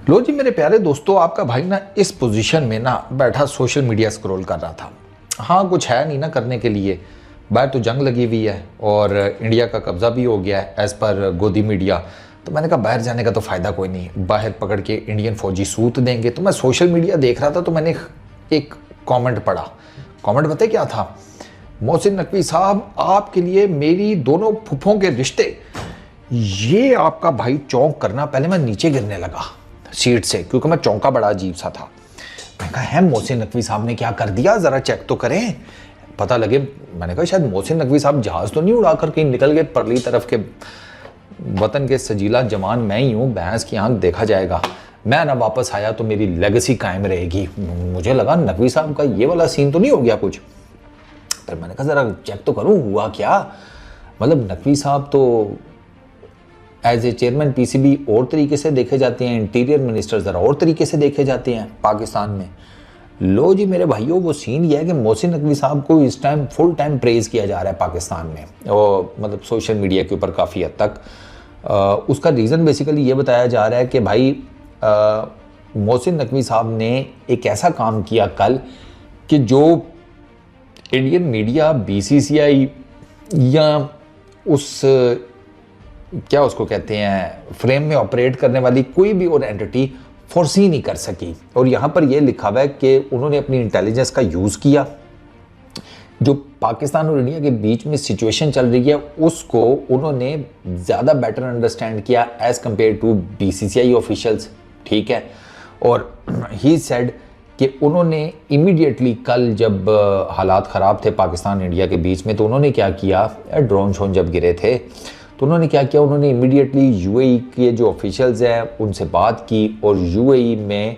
लो जी मेरे प्यारे दोस्तों, आपका भाई ना इस पोजीशन में ना बैठा सोशल मीडिया स्क्रॉल कर रहा था। हाँ, कुछ है नहीं ना करने के लिए। बाहर तो जंग लगी हुई है और इंडिया का कब्जा भी हो गया है एज़ पर गोदी मीडिया। तो मैंने कहा बाहर जाने का तो फ़ायदा कोई नहीं, बाहर पकड़ के इंडियन फौजी सूत देंगे। तो मैं सोशल मीडिया देख रहा था तो मैंने एक कॉमेंट पढ़ा। कॉमेंट बताए क्या था? मोहसिन नकवी साहब, आपके लिए मेरी दोनों फुफ्फों के रिश्ते। ये आपका भाई चौंक करना, पहले मैं नीचे गिरने लगा सीट से क्योंकि मैं चौंका, बड़ा अजीब सा था। मैंने कहा है मोहसिन नकवी साहब ने क्या कर दिया, ज़रा चेक तो करें, पता लगे। मैंने कहा शायद मोहसिन नकवी साहब जहाज़ तो नहीं उड़ा कर कहीं निकल गए परली तरफ के। वतन के सजीला जवान मैं ही हूँ, भैंस की आंख देखा जाएगा। मैं ना वापस आया तो मेरी लेगेसी कायम रहेगी। मुझे लगा नकवी साहब का ये वाला सीन तो नहीं हो गया कुछ। पर मैंने कहा ज़रा चेक तो करूँ हुआ क्या। मतलब नकवी साहब तो एज ए चेयरमैन पीसीबी और तरीके से देखे जाते हैं, इंटीरियर मिनिस्टर ज़रा और तरीके से देखे जाते हैं पाकिस्तान में। लो जी मेरे भाइयों, वो सीन ये है कि मोहसिन नकवी साहब को इस टाइम फुल टाइम प्रेज़ किया जा रहा है पाकिस्तान में, और मतलब सोशल मीडिया के ऊपर काफ़ी हद तक। उसका रीज़न बेसिकली ये बताया जा रहा है कि भाई मोहसिन नकवी साहब ने एक ऐसा काम किया कल कि जो इंडियन मीडिया, बीसीसीआई या उस क्या उसको कहते हैं फ्रेम में ऑपरेट करने वाली कोई भी और एंटिटी फोर्सी नहीं कर सकी। और यहाँ पर यह लिखा हुआ है कि उन्होंने अपनी इंटेलिजेंस का यूज़ किया। जो पाकिस्तान और इंडिया के बीच में सिचुएशन चल रही है उसको उन्होंने ज़्यादा बेटर अंडरस्टैंड किया as compare to BCCI officials, ठीक है। और ही सेड कि उन्होंने इमीडिएटली कल जब हालात ख़राब थे पाकिस्तान इंडिया के बीच में, तो उन्होंने क्या किया, ड्रोन शोन जब गिरे थे तो उन्होंने क्या किया, उन्होंने इमीडिएटली यूएई के जो ऑफिशियल्स हैं उनसे बात की। और यूएई में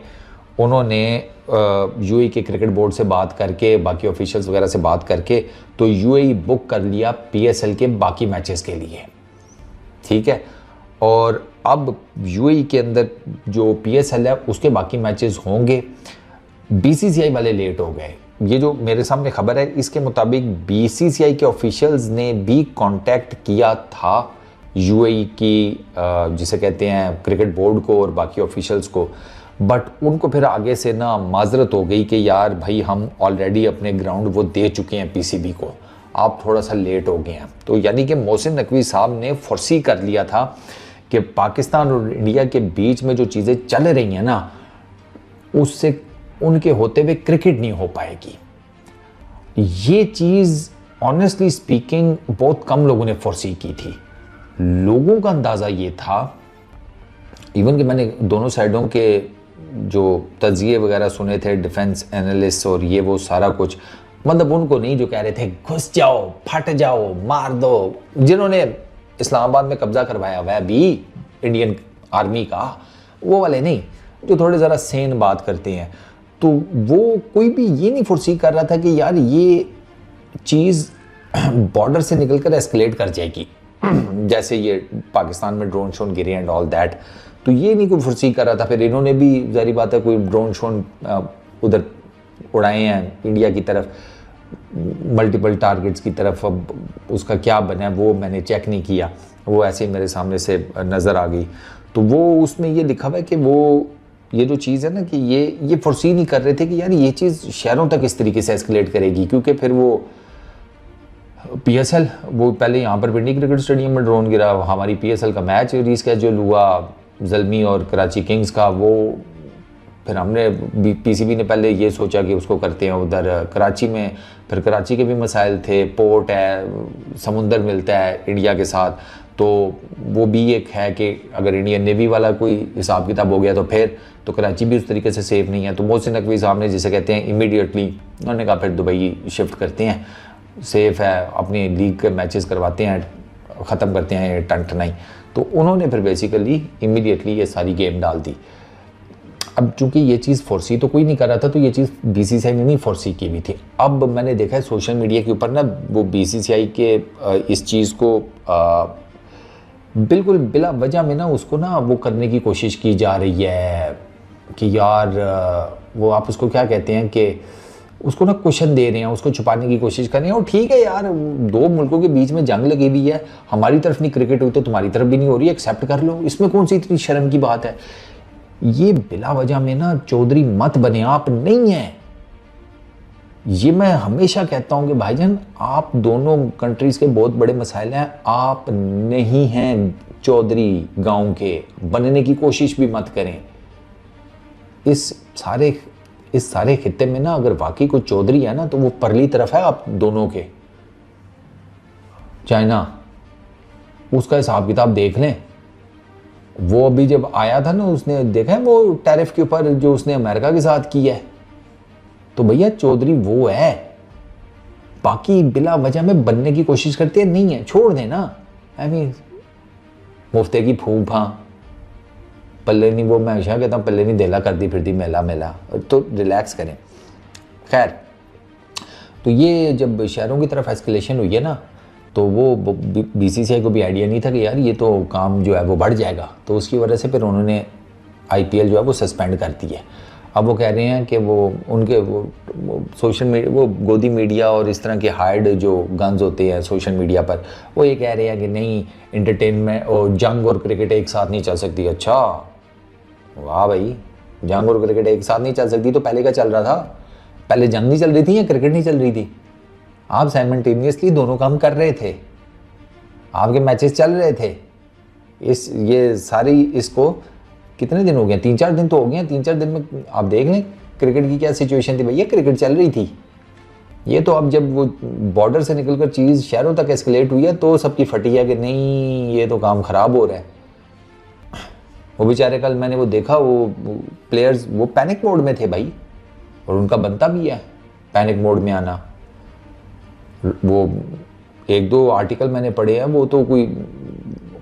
उन्होंने यूएई के क्रिकेट बोर्ड से बात करके, बाकी ऑफिशियल्स वगैरह से बात करके, तो यूएई बुक कर लिया पीएसएल के बाकी मैचेस के लिए, ठीक है। और अब यूएई के अंदर जो पीएसएल है उसके बाकी मैचेस होंगे। बीसीसीआई वाले लेट हो गए। ये जो मेरे सामने खबर है इसके मुताबिक बीसीसीआई के ऑफिशियल्स ने भी कांटेक्ट किया था यूएई की जिसे कहते हैं क्रिकेट बोर्ड को और बाकी ऑफिशियल्स को, बट उनको फिर आगे से ना माजरत हो गई कि यार भाई हम ऑलरेडी अपने ग्राउंड वो दे चुके हैं पीसीबी को, आप थोड़ा सा लेट हो गए हैं। तो यानी कि मोहसिन नकवी साहब ने फोर्सी कर लिया था कि पाकिस्तान और इंडिया के बीच में जो चीज़ें चल रही हैं ना, उससे उनके होते हुए क्रिकेट नहीं हो पाएगी। ये चीज़ ऑनेस्टली स्पीकिंग बहुत कम लोगों ने फोर्सी की थी। लोगों का अंदाज़ा ये था, इवन कि मैंने दोनों साइडों के जो तज्जिए वगैरह सुने थे, डिफेंस एनालिस्ट और ये वो सारा कुछ, मतलब उनको नहीं जो कह रहे थे घुस जाओ, फट जाओ, मार दो, जिन्होंने इस्लामाबाद में कब्जा करवाया हुआ है अभी इंडियन आर्मी का, वो वाले नहीं, जो थोड़े ज़रा सेन बात करते हैं। तो वो कोई भी ये नहीं फोर्सी कर रहा था कि यार ये चीज़ बॉर्डर से निकलकर एस्केलेट कर जाएगी जैसे ये पाकिस्तान में ड्रोन शोन गिरे एंड ऑल दैट। तो ये नहीं कोई फोर्सी कर रहा था। फिर इन्होंने भी जारी बात है कोई ड्रोन शोन उधर उड़ाए हैं इंडिया की तरफ, मल्टीपल टारगेट्स की तरफ। अब उसका क्या बना है वो मैंने चेक नहीं किया, वो ऐसे ही मेरे सामने से नज़र आ गई। तो वो उसमें ये लिखा हुआ है कि वो ये जो चीज़ है ना कि ये फोर्सी नहीं कर रहे थे कि यार ये चीज़ शहरों तक इस तरीके से एस्केलेट करेगी, क्योंकि फिर वो पीएसएल, वो पहले यहाँ पर पिंडी क्रिकेट स्टेडियम में ड्रोन गिरा, हमारी पीएसएल का मैच रीस्केड्यूल हुआ ज़ल्मी और कराची किंग्स का, वो फिर हमने पीसीबी ने पहले ये सोचा कि उसको करते हैं उधर कराची में। फिर कराची के भी मसाइल थे, पोर्ट है, समुंदर मिलता है इंडिया के साथ, तो वो भी एक है कि अगर इंडियन नेवी वाला कोई हिसाब किताब हो गया तो फिर तो कराची भी उस तरीके से सेफ नहीं है। तो मोहसिन नकवी साहब ने जिसे कहते हैं इमीडिएटली उन्होंने कहा फिर दुबई शिफ्ट करते हैं, सेफ़ है, अपनी लीग के मैचेस करवाते हैं, ख़त्म करते हैं टंटनाई। तो उन्होंने फिर बेसिकली इमीडिएटली ये सारी गेम डाल दी। अब चूंकि ये चीज़ फोर्सी तो कोई नहीं कर रहा था, तो ये चीज़ बीसीसीआई ने नहीं फोर्सी की हुई थी। अब मैंने देखा है सोशल मीडिया के ऊपर ना वो बीसीसीआई के इस चीज़ को बिल्कुल बिला वजह में ना उसको ना वो करने की कोशिश की जा रही है कि यार वो आप उसको क्या कहते हैं कि उसको ना क्वेश्चन दे रहे हैं, उसको छुपाने की कोशिश कर रहे हैं। और ठीक है यार, दो मुल्कों के बीच में जंग लगी हुई है, हमारी तरफ नहीं क्रिकेट हुई तो तुम्हारी तरफ भी नहीं हो रही, एक्सेप्ट कर लो, इसमें कौन सी इतनी शर्म की बात है। ये बिला वजह में ना चौधरी मत बने, आप नहीं हैं। ये मैं हमेशा कहता हूं कि भाईजान आप दोनों कंट्रीज के बहुत बड़े मसाइल हैं, आप नहीं हैं चौधरी गांव के, बनने की कोशिश भी मत करें। इस सारे खित्ते में ना अगर वाकई कोई चौधरी है ना तो वो परली तरफ है आप दोनों के, चाइना। उसका हिसाब किताब देख लें। वो अभी जब आया था ना, उसने देखा है वो टैरिफ के ऊपर जो उसने अमेरिका के साथ किया है, तो भैया चौधरी वो है। बाकी बिला वजह में बनने की कोशिश करते हैं, नहीं है, छोड़ देना। मुफ्ते की फूक, हाँ पल्ले नहीं, वो मैं हमेशा कहता हूँ पल्ले नहीं देला करती फिरती मेला मेला, तो रिलैक्स करें। खैर, तो ये जब शहरों की तरफ एस्केलेशन हुई है ना, तो वो बीसीसीआई को भी आइडिया नहीं था कि यार ये तो काम जो है वो बढ़ जाएगा, तो उसकी वजह से फिर उन्होंने आईपीएल जो है वो सस्पेंड कर दी है। अब वो कह रहे हैं कि वो उनके वो सोशल मीडिया, वो गोदी मीडिया और इस तरह के हार्ड जो गन्स होते हैं सोशल मीडिया पर, वो ये कह रहे हैं कि नहीं एंटरटेनमेंट और जंग और क्रिकेट एक साथ नहीं चल सकती। अच्छा वाह भाई, जंग और क्रिकेट एक साथ नहीं चल सकती, तो पहले क्या चल रहा था? पहले जंग नहीं चल रही थी या क्रिकेट नहीं चल रही थी? आप साइमल्टेनियसली दोनों काम कर रहे थे, आपके मैचेस चल रहे थे। ये सारी, इसको कितने दिन हो गए? 3-4 दिन तो हो गए। 3-4 दिन में आप देख लें क्रिकेट की क्या सिचुएशन थी भैया, क्रिकेट चल रही थी। ये तो अब जब वो बॉर्डर से निकलकर चीज़ शहरों तक एस्केलेट हुई है तो सबकी फटी है कि नहीं ये तो काम ख़राब हो रहा है। वो बेचारे, कल मैंने वो देखा, वो प्लेयर्स वो पैनिक मोड में थे भाई, और उनका बनता भी है पैनिक मोड में आना। वो 1-2 आर्टिकल मैंने पढ़े हैं, वो तो कोई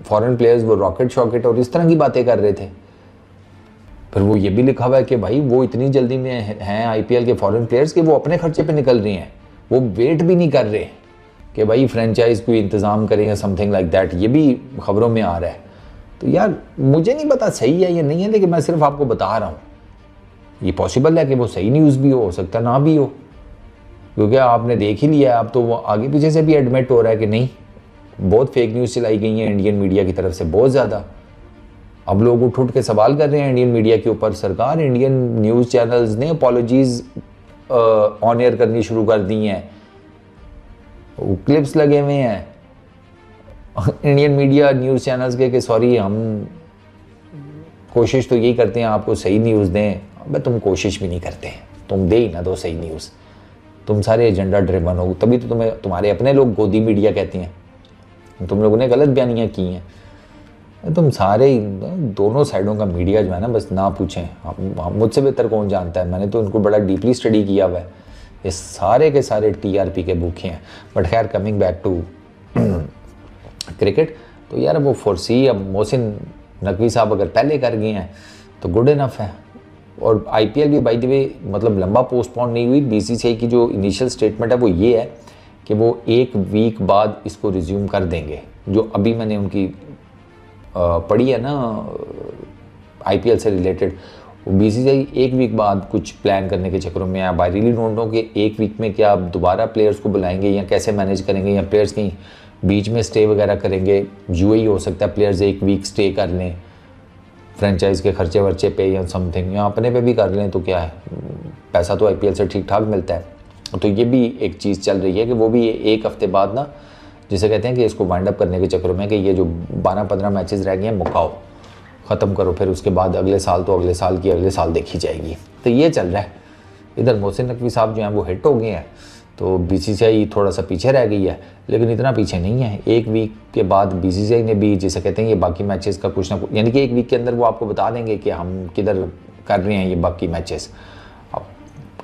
फॉरेन प्लेयर्स वो रॉकेट शॉकेट और इस तरह की बातें कर रहे थे। फिर वो ये भी लिखा हुआ है कि भाई वो इतनी जल्दी में हैं आईपीएल के फॉरेन प्लेयर्स कि वो अपने खर्चे पे निकल रहे हैं, वो वेट भी नहीं कर रहे कि भाई फ्रेंचाइज कोई इंतज़ाम करें या समथिंग लाइक दैट। ये भी खबरों में आ रहा है। तो यार मुझे नहीं पता सही है या नहीं है, लेकिन मैं सिर्फ आपको बता रहा हूँ। ये पॉसिबल है कि वो सही न्यूज़ भी हो सकता ना भी हो, क्योंकि आपने देख ही लिया है। अब तो वो आगे पीछे से भी एडमिट हो रहा है कि नहीं बहुत फेक न्यूज़ चलाई गई है इंडियन मीडिया की तरफ से, बहुत ज़्यादा। अब लोग उठ के सवाल कर रहे हैं इंडियन मीडिया के ऊपर। सरकार, इंडियन न्यूज़ चैनल्स ने अपॉलॉजीज ऑन एयर करनी शुरू कर दी हैं, क्लिप्स लगे हुए हैं इंडियन मीडिया न्यूज़ चैनल्स के कि सॉरी हम कोशिश तो यही करते हैं आपको सही न्यूज़ दें। अबे तुम कोशिश भी नहीं करते, तुम दे ही ना दो सही न्यूज़। तुम सारे एजेंडा ड्रिवन हो, तभी तो तुम्हारे अपने लोग गोदी मीडिया कहते हैं। तुम लोगों ने गलत बयानियाँ की हैं। तुम सारे दोनों साइडों का मीडिया जो है ना, बस ना पूछें। मुझसे बेहतर कौन जानता है, मैंने तो उनको बड़ा डीपली स्टडी किया हुआ है। ये सारे के सारे टीआरपी के भूखे हैं। बट खैर, कमिंग बैक टू क्रिकेट, तो यार वो फोर्सी, अब मोहसिन नकवी साहब अगर पहले कर गए हैं तो गुड इनफ है। और आईपीएल भी बाय द वे मतलब लंबा पोस्टपोन नहीं हुई। बीसीसीआई की जो इनिशियल स्टेटमेंट है वो ये है कि वो 1 वीक बाद इसको रिज्यूम कर देंगे। जो अभी मैंने उनकी पढ़ी है ना आईपीएल से रिलेटेड, बीसीसीआई 1 वीक बाद कुछ प्लान करने के चक्करों में है। अब आई रियली डोंट नो कि 1 वीक में क्या अब दोबारा प्लेयर्स को बुलाएंगे या कैसे मैनेज करेंगे, या प्लेयर्स कहीं बीच में स्टे वगैरह करेंगे। यूएई हो सकता है प्लेयर्स 1 वीक स्टे कर लें फ्रेंचाइज के खर्चे वर्चे पे या समथिंग, या अपने पे भी कर लें तो क्या है, पैसा तो आईपीएल से ठीक ठाक मिलता है। तो ये भी एक चीज़ चल रही है कि वो भी 1 हफ्ते बाद ना, जिसे कहते हैं कि इसको वाइंड अप करने के चक्करों में कि ये जो 12-15 मैचेस रह गए हैं मुकाओ, ख़त्म करो, फिर उसके बाद अगले साल तो अगले साल देखी जाएगी। तो ये चल रहा है। इधर मोहसिन नकवी साहब जो हैं वो हिट हो गए हैं, तो बीसीसीआई थोड़ा सा पीछे रह गई है, लेकिन इतना पीछे नहीं है। 1 वीक के बाद बीसीसीआई ने भी, जिसे कहते हैं ये बाकी मैचेस का कुछ ना कुछ, यानी कि 1 वीक के अंदर वो आपको बता देंगे कि हम किधर कर रहे हैं ये बाकी मैचेस। अब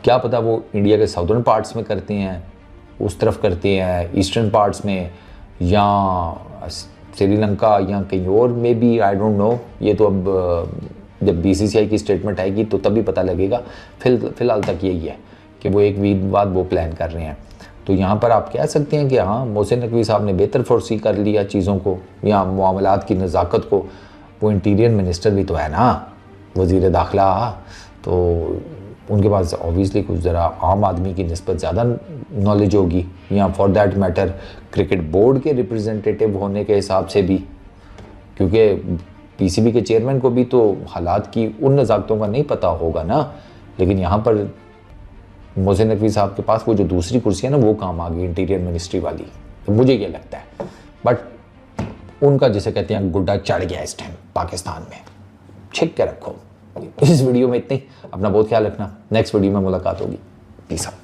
क्या पता वो इंडिया के साउदर्न पार्ट्स में करते हैं, उस तरफ करते हैं ईस्टर्न पार्ट्स में, या श्रीलंका या कहीं और में भी, आई डोंट नो। ये तो अब जब बीसीसीआई की स्टेटमेंट आएगी तो तभी पता लगेगा। फिलहाल तक यही है कि वो 1 वीक बाद वो प्लान कर रहे हैं। तो यहाँ पर आप कह सकते हैं कि हाँ, मोहसिन नकवी साहब ने बेहतर फोर्सी कर लिया चीज़ों को या मामलात की नज़ाकत को। वो इंटीरियर मिनिस्टर भी तो है ना, वज़ीर दाखिला, तो उनके पास ऑब्वियसली कुछ ज़रा आम आदमी की निस्बत ज़्यादा नॉलेज होगी, या for that matter cricket board के रिप्रेजेंटेटिव होने के हिसाब से भी, क्योंकि पीसीबी के चेयरमैन को भी तो हालात की उन नज़ाकतों का नहीं पता होगा ना, लेकिन यहाँ पर मोहसिन नकवी साहब के पास वो जो दूसरी कुर्सी है ना वो काम आ गई इंटीरियर मिनिस्ट्री वाली। तो मुझे ये लगता है, बट उनका जिसे कहते हैं गुड्डा चढ़ गया इस टाइम पाकिस्तान में। छिक के रखो। इस वीडियो में इतनी, अपना बहुत ख्याल रखना, नेक्स्ट वीडियो में मुलाकात होगी। Peace out.